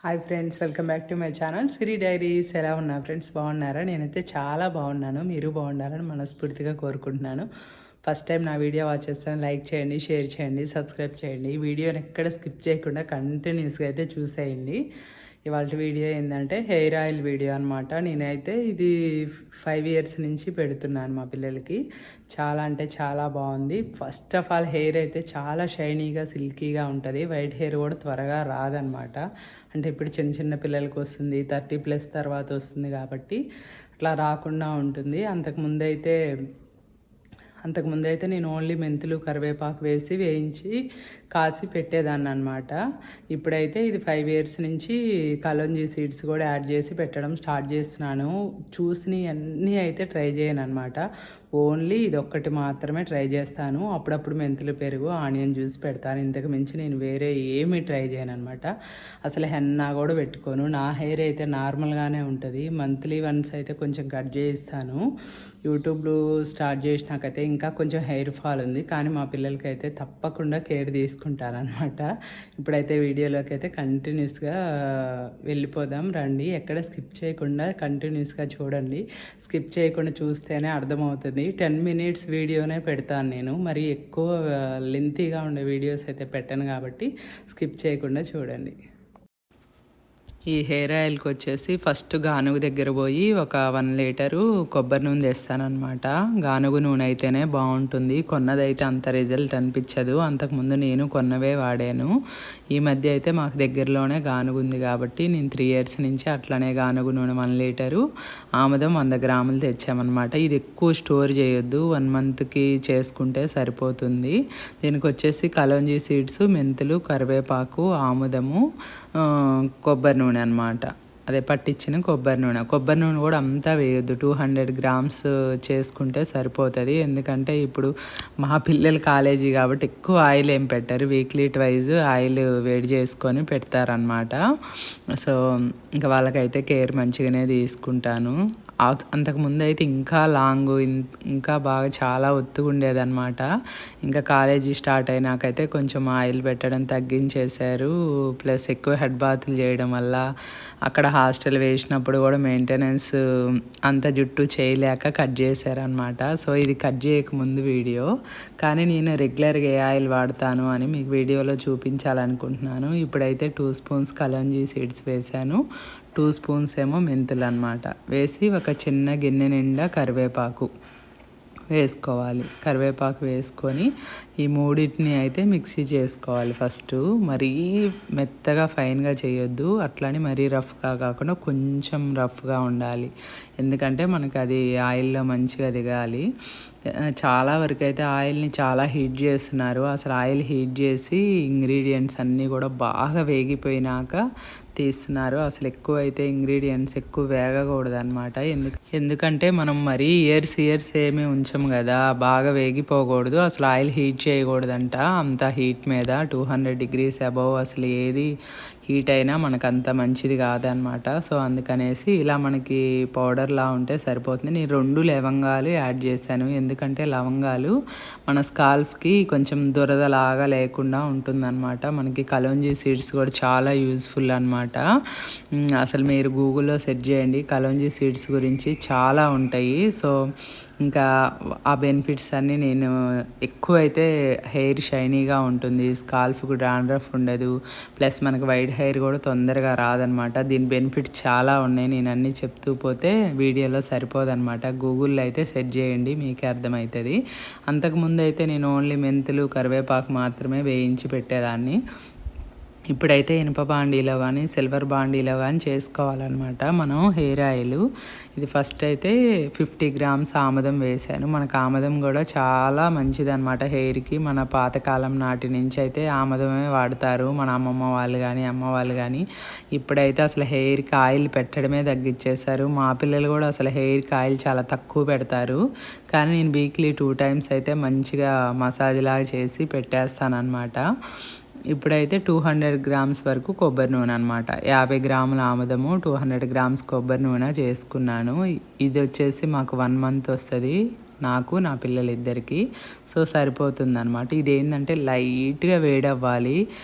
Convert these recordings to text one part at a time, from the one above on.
Hi friends, welcome back to my channel Siri diaries. ఎలా ఉన్నా friends? బాగున్నారా? నేనైతే చాలా బాగున్నాను. మీరు బాగుండాలని మనస్ఫూర్తిగా కోరుకుంటున్నాను. ఫస్ట్ టైం నా వీడియో వాచ్ చేస్తాను, లైక్ చేయండి, షేర్ చేయండి, సబ్స్క్రైబ్ చేయండి. ఈ వీడియోని ఎక్కడ స్కిప్ చేయకుండా కంటిన్యూస్గా అయితే చూసేయండి. ఇవాళ వీడియో ఏంటంటే హెయిర్ ఆయిల్ వీడియో అనమాట. నేనైతే ఇది 5 ఇయర్స్ నుంచి పెడుతున్నాను మా పిల్లలకి. చాలా అంటే చాలా బాగుంది. ఫస్ట్ ఆఫ్ ఆల్ హెయిర్ అయితే చాలా షైనీగా, సిల్కీగా ఉంటుంది. వైట్ హెయిర్ కూడా త్వరగా రాదనమాట. అంటే ఇప్పుడు చిన్న చిన్న పిల్లలకి వస్తుంది, 30+ తర్వాత వస్తుంది కాబట్టి అట్లా రాకుండా ఉంటుంది. అంతకుముందైతే నేను ఓన్లీ మెంతులు, కరివేపాకు వేయించి కాసి పెట్టేదాన్ని అనమాట. ఇప్పుడైతే ఇది 5 ఇయర్స్ నుంచి కలోంజీ సీడ్స్ కూడా యాడ్ చేసి పెట్టడం స్టార్ట్ చేస్తున్నాను. చూసి అన్నీ అయితే ట్రై చేయను అనమాట. ఓన్లీ ఇది ఒక్కటి మాత్రమే ట్రై చేస్తాను. అప్పుడప్పుడు మెంతులు, పెరుగు, ఆనియన్ జ్యూస్ పెడతాను. ఇంతకు మించి నేను వేరే ఏమీ ట్రై చేయను అనమాట. అసలు హెన్నా కూడా పెట్టుకోను. నా హెయిర్ అయితే నార్మల్గానే ఉంటుంది. మంత్లీ వన్స్ అయితే కొంచెం కట్ చేయిస్తాను. యూట్యూబ్లో స్టార్ట్ చేసినాకైతే ఇంకా కొంచెం హెయిర్ ఫాల్ ఉంది, కానీ మా పిల్లలకి అయితే తప్పకుండా కేర్ తీసుకుంటారనమాట. ఇప్పుడైతే వీడియోలోకి అయితే కంటిన్యూస్గా వెళ్ళిపోదాం రండి. ఎక్కడ స్కిప్ చేయకుండా కంటిన్యూస్గా చూడండి. స్కిప్ చేయకుండా చూస్తేనే అర్థమవుతుంది. 10 మినిట్స్ వీడియోనే పెడతాను నేను. మరి ఎక్కువ లెంతీగా ఉండే వీడియోస్ అయితే పెట్టను కాబట్టి స్కిప్ చేయకుండా చూడండి. ఈ హెయిర్ ఆయిల్కి వచ్చేసి ఫస్ట్ గానుగు దగ్గర పోయి ఒక 1 లీటరు కొబ్బరి నూనె తెస్తానమాట. గానుగు నూనె అయితేనే బాగుంటుంది. కొన్నదైతే అంత రిజల్ట్ అనిపించదు. అంతకుముందు నేను కొన్నవే వాడాను. ఈ మధ్య అయితే మాకు దగ్గరలోనే గానుగు ఉంది కాబట్టి నేను 3 ఇయర్స్ నుంచి అట్లనే గానుగు నూనె 1 లీటరు, ఆముదం 100 గ్రాములు తెచ్చామన్నమాట. ఇది ఎక్కువ స్టోర్ చేయొద్దు, 1 మంత్కి చేసుకుంటే సరిపోతుంది. దీనికి వచ్చేసి కలోంజీ సీడ్స్, మెంతులు, కరివేపాకు, ఆముదము, కొబ్బరి నూనె అనమాట. అదే పట్టించిన కొబ్బరి నూనె కూడా అంతా వేయొద్దు. 200 గ్రామ్స్ చేసుకుంటే సరిపోతుంది. ఎందుకంటే ఇప్పుడు మా పిల్లలు కాలేజీ కాబట్టి ఎక్కువ ఆయిల్ ఏం పెట్టారు. వీక్లీ ట్వైజ్ ఆయిల్ వేడి చేసుకొని పెడతారనమాట. సో ఇంకా వాళ్ళకైతే కేర్ మంచిగానే తీసుకుంటాను. అంతకుముందు అయితే ఇంకా లాంగ్, ఇంకా బాగా చాలా ఒత్తుగా ఉండేదన్నమాట. ఇంకా కాలేజీ స్టార్ట్ అయినాకైతే కొంచెం ఆయిల్ పెట్టడం తగ్గించేశారు. ప్లస్ ఎక్కువ హెడ్ బాత్లు చేయడం వల్ల అక్కడ హాస్టల్ వేసినప్పుడు కూడా మెయింటెనెన్స్ అంత జుట్టు చేయలేక కట్ చేశారనమాట. సో ఇది కట్ చేయకముందు వీడియో, కానీ నేను రెగ్యులర్గా ఏ ఆయిల్ వాడతాను అని మీకు వీడియోలో చూపించాలనుకుంటున్నాను. ఇప్పుడైతే 2 స్పూన్స్ కలోంజీ సీడ్స్ వేసాను, 2 స్పూన్స్ ఏమో మెంతులు అనమాట. వేసి ఒక చిన్న గిన్నె నిండా కరివేపాకు వేసుకొని ఈ మూడింటిని అయితే మిక్సీ చేసుకోవాలి ఫస్ట్. మరీ మెత్తగా ఫైన్గా చేయొద్దు, అట్లని మరీ రఫ్గా కాకుండా కొంచెం రఫ్గా ఉండాలి. ఎందుకంటే మనకు అది ఆయిల్లో మంచిగా దిగాలి. చాలా వరకు అయితే ఆయిల్ని చాలా హీట్ చేస్తున్నారు. అసలు ఆయిల్ హీట్ చేసి ఇంగ్రీడియంట్స్ అన్నీ కూడా బాగా వేగిపోయినాక తీస్తున్నారు. అసలు ఎక్కువ అయితే ఇంగ్రీడియంట్స్ ఎక్కువ వేగకూడదు అనమాట. ఎందుకంటే మనం మరీ ఇయర్స్ ఏమీ ఉంచము కదా, బాగా వేగిపోకూడదు. అసలు ఆయిల్ హీట్ చేయకూడదంట. అంత హీట్ మీద 200 degrees అబవ్ అసలు ఏది హీట్ అయినా మనకు అంత మంచిది కాదనమాట. సో అందుకనేసి ఇలా మనకి పౌడర్లా ఉంటే సరిపోతుంది. నేను 2 లవంగాలు యాడ్ చేశాను. ఎందుకంటే లవంగాలు మన స్కాల్ఫ్కి కొంచెం దురదలాగా లేకుండా ఉంటుందన్నమాట. మనకి కలోంజీ సీడ్స్ కూడా చాలా యూజ్ఫుల్ అనమాట. అసలు మీరు గూగుల్లో సెర్చ్ చేయండి, కలోంజీ సీడ్స్ గురించి చాలా ఉంటాయి. సో ఇంకా ఆ బెనిఫిట్స్ అన్నీ నేను ఎక్కువైతే హెయిర్ షైనీగా ఉంటుంది, స్కాల్ఫ్కు డాండ్రఫ్ ఉండదు, ప్లస్ మనకు వైట్ హెయిర్ కూడా తొందరగా రాదనమాట. దీని బెనిఫిట్స్ చాలా ఉన్నాయి. నేను అన్నీ చెప్తూ పోతే వీడియోలో సరిపోదనమాట. గూగుల్లో అయితే సెర్చ్ చేయండి, మీకే అర్థమవుతుంది. అంతకుముందు అయితే నేను ఓన్లీ మెంతులు, కరివేపాకు మాత్రమే వేయించి పెట్టేదాన్ని. ఇప్పుడైతే ఇనుప బాండీలో కానీ సిల్వర్ బాండీలో కానీ చేసుకోవాలన్నమాట మనం హెయిర్ ఆయిల్. ఇది ఫస్ట్ అయితే 50 గ్రామ్స్ ఆముదం వేసాను. మనకు ఆముదం కూడా చాలా మంచిదన్నమాట హెయిర్కి. మన పాతకాలం నాటి నుంచి అయితే ఆముదమే వాడతారు, మన అమ్మమ్మ వాళ్ళు కానీ అమ్మ వాళ్ళు కానీ. ఇప్పుడైతే అసలు హెయిర్కి ఆయిల్ పెట్టడమే తగ్గించేశారు. మా పిల్లలు కూడా అసలు హెయిర్కి ఆయిల్ చాలా తక్కువ పెడతారు. కానీ నేను వీక్లీ 2 times అయితే మంచిగా మసాజ్ లాగా చేసి పెట్టేస్తాను అనమాట. ఇప్పుడైతే 200 గ్రామ్స్ వరకు కొబ్బరి నూనె అనమాట. 50 గ్రాముల ఆముదము, 200 గ్రామ్స్ కొబ్బరి నూనె చేసుకున్నాను. ఇది వచ్చేసి మాకు 1 month వస్తుంది. నాకు నా పిల్లలిద్దరికి. సో సరిపోతుంది అనమాట. ఇదేంటంటే లైట్గా వేడవ్వాలి.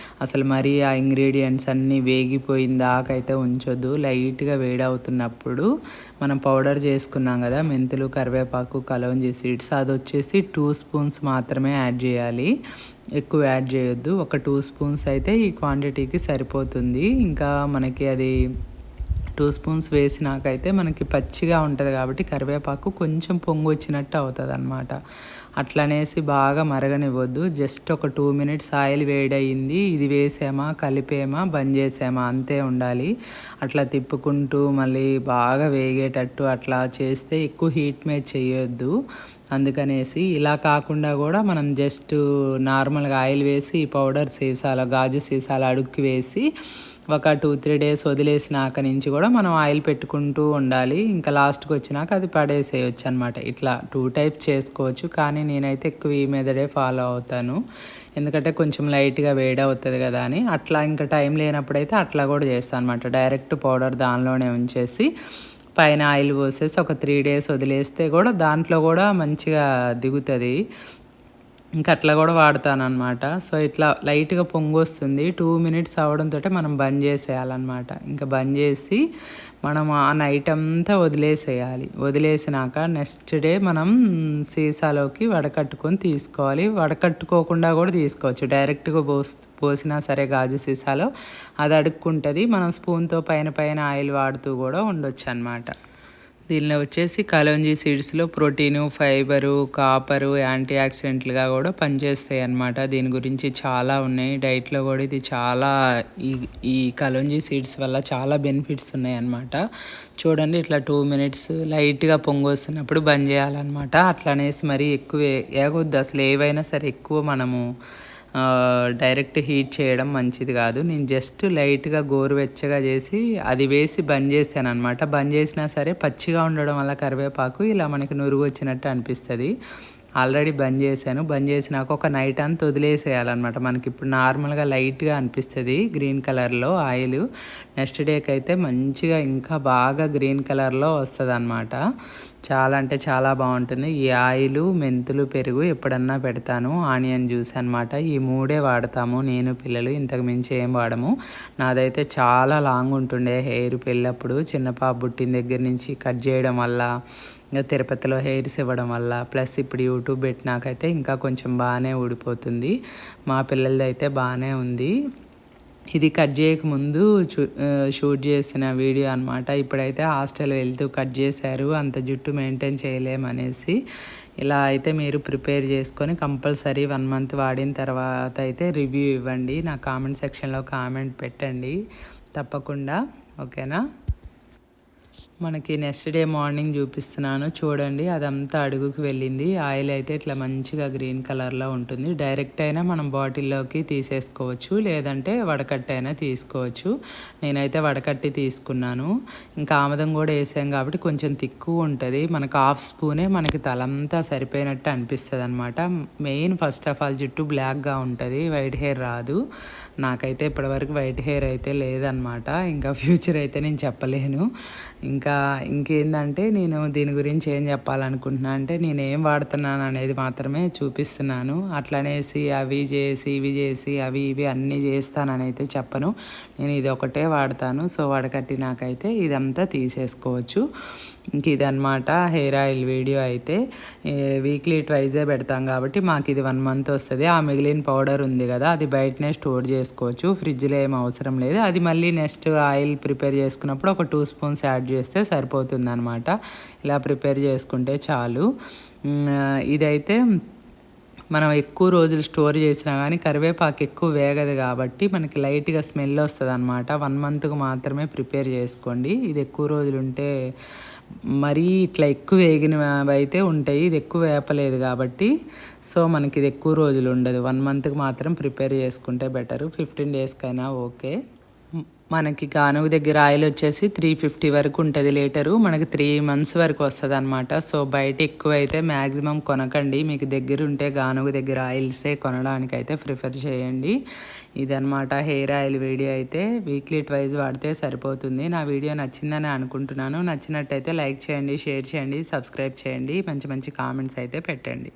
అసలు మరీ ఆ ఇంగ్రీడియంట్స్ అన్నీ వేగిపోయిన దాకా అయితే ఉంచొద్దు. లైట్గా వేడవుతున్నప్పుడు మనం పౌడర్ చేసుకున్నాం కదా, మెంతులు, కరివేపాకు, కలవంజి సీడ్స్, అది వచ్చేసి 2 స్పూన్స్ మాత్రమే యాడ్ చేయాలి. ఎక్కువ యాడ్ చేయొద్దు. ఒక 2 స్పూన్స్ అయితే ఈ క్వాంటిటీకి సరిపోతుంది. ఇంకా మనకి అది 2 స్పూన్స్ వేసినాకైతే మనకి పచ్చిగా ఉంటుంది కాబట్టి కరివేపాకు కొంచెం పొంగు వచ్చినట్టు అవుతుంది అనమాట. అట్లనేసి బాగా మరగనివ్వద్దు. జస్ట్ ఒక 2 మినిట్స్ ఆయిల్ వేడయింది, ఇది వేసామా, కలిపేమా, బంద్ చేసామా అంతే ఉండాలి. అట్లా తిప్పుకుంటూ మళ్ళీ బాగా వేగేటట్టు అట్లా చేస్తే ఎక్కువ హీట్ మీద చేయొద్దు. అందుకనేసి ఇలా కాకుండా కూడా మనం జస్ట్ నార్మల్గా ఆయిల్ వేసి ఈ పౌడర్ సీసాల, గాజు సీసాల అడుక్కి వేసి ఒక 2-3 డేస్ వదిలేసినాక నుంచి కూడా మనం ఆయిల్ పెట్టుకుంటూ ఉండాలి. ఇంకా లాస్ట్కి వచ్చినాక అది పడేసేయచ్చు అనమాట. ఇట్లా 2 టైప్స్ చేసుకోవచ్చు, కానీ నేనైతే ఎక్కువ ఈ మెథడే ఫాలో అవుతాను. ఎందుకంటే కొంచెం లైట్గా వేడి అవుతుంది కదా అని. అట్లా ఇంకా టైం లేనప్పుడైతే అట్లా కూడా చేస్తాను అనమాట. డైరెక్ట్ పౌడర్ దానిలోనే ఉంచేసి పైన ఆయిల్ పోసేసి ఒక 3 డేస్ వదిలేస్తే కూడా దాంట్లో కూడా మంచిగా దిగుతుంది. ఇంకా అట్లా కూడా వాడతానమాట. సో ఇట్లా లైట్గా పొంగు వస్తుంది. 2 మినిట్స్ అవడంతో మనం బంద్ చేసేయాలన్నమాట. ఇంకా బంద్ చేసి మనం ఆ నైట్ అంతా వదిలేసేయాలి. వదిలేసినాక నెక్స్ట్ డే మనం సీసాలోకి వడకట్టుకొని తీసుకోవాలి. వడకట్టుకోకుండా కూడా తీసుకోవచ్చు. డైరెక్ట్గా పోసినా సరే గాజు సీసాలో అది అడుక్కుంటుంది. మనం స్పూన్తో పైన ఆయిల్ వాడుతూ కూడా ఉండొచ్చు అన్నమాట. దీనిలో వచ్చేసి కలోంజీ సీడ్స్లో ప్రోటీను, ఫైబరు, కాపరు, యాంటీ ఆక్సిడెంట్లుగా కూడా పనిచేస్తాయి అన్నమాట. దీని గురించి చాలా ఉన్నాయి. డైట్లో కూడా ఇది చాలా ఈ కలోంజీ సీడ్స్ వల్ల చాలా బెనిఫిట్స్ ఉన్నాయి అన్నమాట. చూడండి ఇట్లా 2 మినిట్స్ లైట్గా పొంగు వస్తున్నప్పుడు బంద్ చేయాలన్నమాట. అట్లా అనేసి మరీ ఎక్కువ ఏగొద్దు. అసలు ఏవైనా సరే ఎక్కువ మనము డైరెక్ట్ హీట్ చేయడం మంచిది కాదు. నేను జస్ట్ లైట్గా గోరువెచ్చగా చేసి అది వేసి బంద్ చేశాను అనమాట. బంద్ చేసినా సరే పచ్చిగా ఉండడం వల్ల కరివేపాకు ఇలా మనకి నురుగు వచ్చినట్టు అనిపిస్తుంది. ఆల్రెడీ బంద్ చేశాను. బంద్ చేసినాక ఒక నైట్ అంతా వదిలేసేయాలన్నమాట. మనకి ఇప్పుడు నార్మల్గా లైట్గా అనిపిస్తుంది గ్రీన్ కలర్లో ఆయిల్. నెక్స్ట్ డేకి అయితే మంచిగా ఇంకా బాగా గ్రీన్ కలర్లో వస్తుంది అన్నమాట. చాలా అంటే చాలా బాగుంటుంది. ఈ ఆయిల్, మెంతులు, పెరుగు ఎప్పుడన్నా పెడతాను. ఆనియన్ జ్యూస్ అనమాట. ఈ 3 వాడతాము నేను, పిల్లలు. ఇంతకు మించి ఏం వాడము. నాదైతే చాలా లాంగ్ ఉంటుండే హెయిర్ పెళ్ళప్పుడు. చిన్న పాప పుట్టిన దగ్గర నుంచి కట్ చేయడం వల్ల, ఇంకా తిరుపతిలో హెయిర్స్ ఇవ్వడం వల్ల, ప్లస్ ఇప్పుడు యూట్యూబ్ పెట్టినాకైతే ఇంకా కొంచెం బాగానే ఊడిపోతుంది. మా పిల్లలది అయితే బాగానే ఉంది. ఇది కట్ చేయకముందు షూట్ చేసిన వీడియో అనమాట. ఇప్పుడైతే హాస్టల్ వెళ్తూ కట్ చేశారు. అంత జుట్టు మెయింటైన్ చేయలేమనేసి. ఇలా అయితే మీరు ప్రిపేర్ చేసుకొని కంపల్సరీ 1 మంత్ వాడిన తర్వాత అయితే రివ్యూ ఇవ్వండి. నా కామెంట్ సెక్షన్లో కామెంట్ పెట్టండి తప్పకుండా. ఓకేనా? మనకి నెక్స్ట్ డే మార్నింగ్ చూపిస్తున్నాను చూడండి. అదంతా అడుగుకి వెళ్ళింది. ఆయిల్ అయితే ఇట్లా మంచిగా గ్రీన్ కలర్లో ఉంటుంది. డైరెక్ట్ అయినా మనం బాటిల్లోకి తీసేసుకోవచ్చు, లేదంటే వడకట్టి అయినా తీసుకోవచ్చు. నేనైతే వడకట్టి తీసుకున్నాను. ఇంకా ఆముదం కూడా వేసాం కాబట్టి కొంచెం తిక్కువ ఉంటుంది. మనకు 1/2 స్పూనే మనకి తలంతా సరిపోయినట్టు అనిపిస్తుంది అనమాట. మెయిన్ ఫస్ట్ ఆఫ్ ఆల్ జుట్టు బ్లాక్గా ఉంటుంది, వైట్ హెయిర్ రాదు. నాకైతే ఇప్పటివరకు వైట్ హెయిర్ అయితే లేదనమాట. ఇంకా ఫ్యూచర్ అయితే నేను చెప్పలేను. ఇంకేందంటే నేను దీని గురించి ఏం చెప్పాలనుకుంటున్నా అంటే, నేను ఏం వాడుతున్నాను అనేది మాత్రమే చూపిస్తున్నాను. అట్లనేసి అవి చేసి ఇవి చేసి అవి ఇవి అన్నీ చేస్తానని అయితే చెప్పను. నేను ఇది ఒకటే వాడతాను. సో వడకట్టి నాకైతే ఇదంతా తీసేసుకోవచ్చు. ఇంక ఇదనమాట హెయిర్ ఆయిల్ వీడియో. అయితే వీక్లీ ట్వైజే పెడతాం కాబట్టి మాకు ఇది 1 మంత్ వస్తుంది. ఆ మిగిలిన పౌడర్ ఉంది కదా, అది బయటనే స్టోర్ చేసుకోవచ్చు. ఫ్రిడ్జ్లో ఏం అవసరం లేదు. అది మళ్ళీ నెక్స్ట్ ఆయిల్ ప్రిపేర్ చేసుకున్నప్పుడు ఒక 2 స్పూన్స్ యాడ్ చేస్తే సరిపోతుంది అనమాట. ఇలా ప్రిపేర్ చేసుకుంటే చాలు. ఇదైతే మనం ఎక్కువ రోజులు స్టోర్ చేసినా కానీ కరివేపాకు ఎక్కువ వేగదు కాబట్టి మనకి లైట్గా స్మెల్ వస్తుంది అనమాట. 1 మంత్కు మాత్రమే ప్రిపేర్ చేసుకోండి. ఇది ఎక్కువ రోజులు ఉంటే మరీ ఇట్లా ఎక్కువ వేగినవి అయితే ఉంటాయి. ఇది ఎక్కువ వేపలేదు కాబట్టి సో మనకి ఇది ఎక్కువ రోజులు ఉండదు. 1 మంత్కి మాత్రం ప్రిపేర్ చేసుకుంటే బెటరు. 15 డేస్కైనా ఓకే. మనకి గానుగ దగ్గర ఆయిల్ వచ్చేసి 350 వరకు ఉంటుంది లీటరు. మనకి 3 months వరకు వస్తుంది అనమాట. సో బయట ఎక్కువ అయితే మ్యాక్సిమం కొనకండి. మీకు దగ్గర ఉంటే గానుగ దగ్గర ఆయిల్సే కొనడానికి అయితే ప్రిఫర్ చేయండి. ఇదనమాట హెయిర్ ఆయిల్ వీడియో అయితే వీక్లీ ట్వైస్ వాడితే సరిపోతుంది. నా వీడియో నచ్చిందని అనుకుంటున్నాను. నచ్చినట్టయితే లైక్ చేయండి, షేర్ చేయండి, సబ్స్క్రైబ్ చేయండి, మంచి మంచి కామెంట్స్ అయితే పెట్టండి.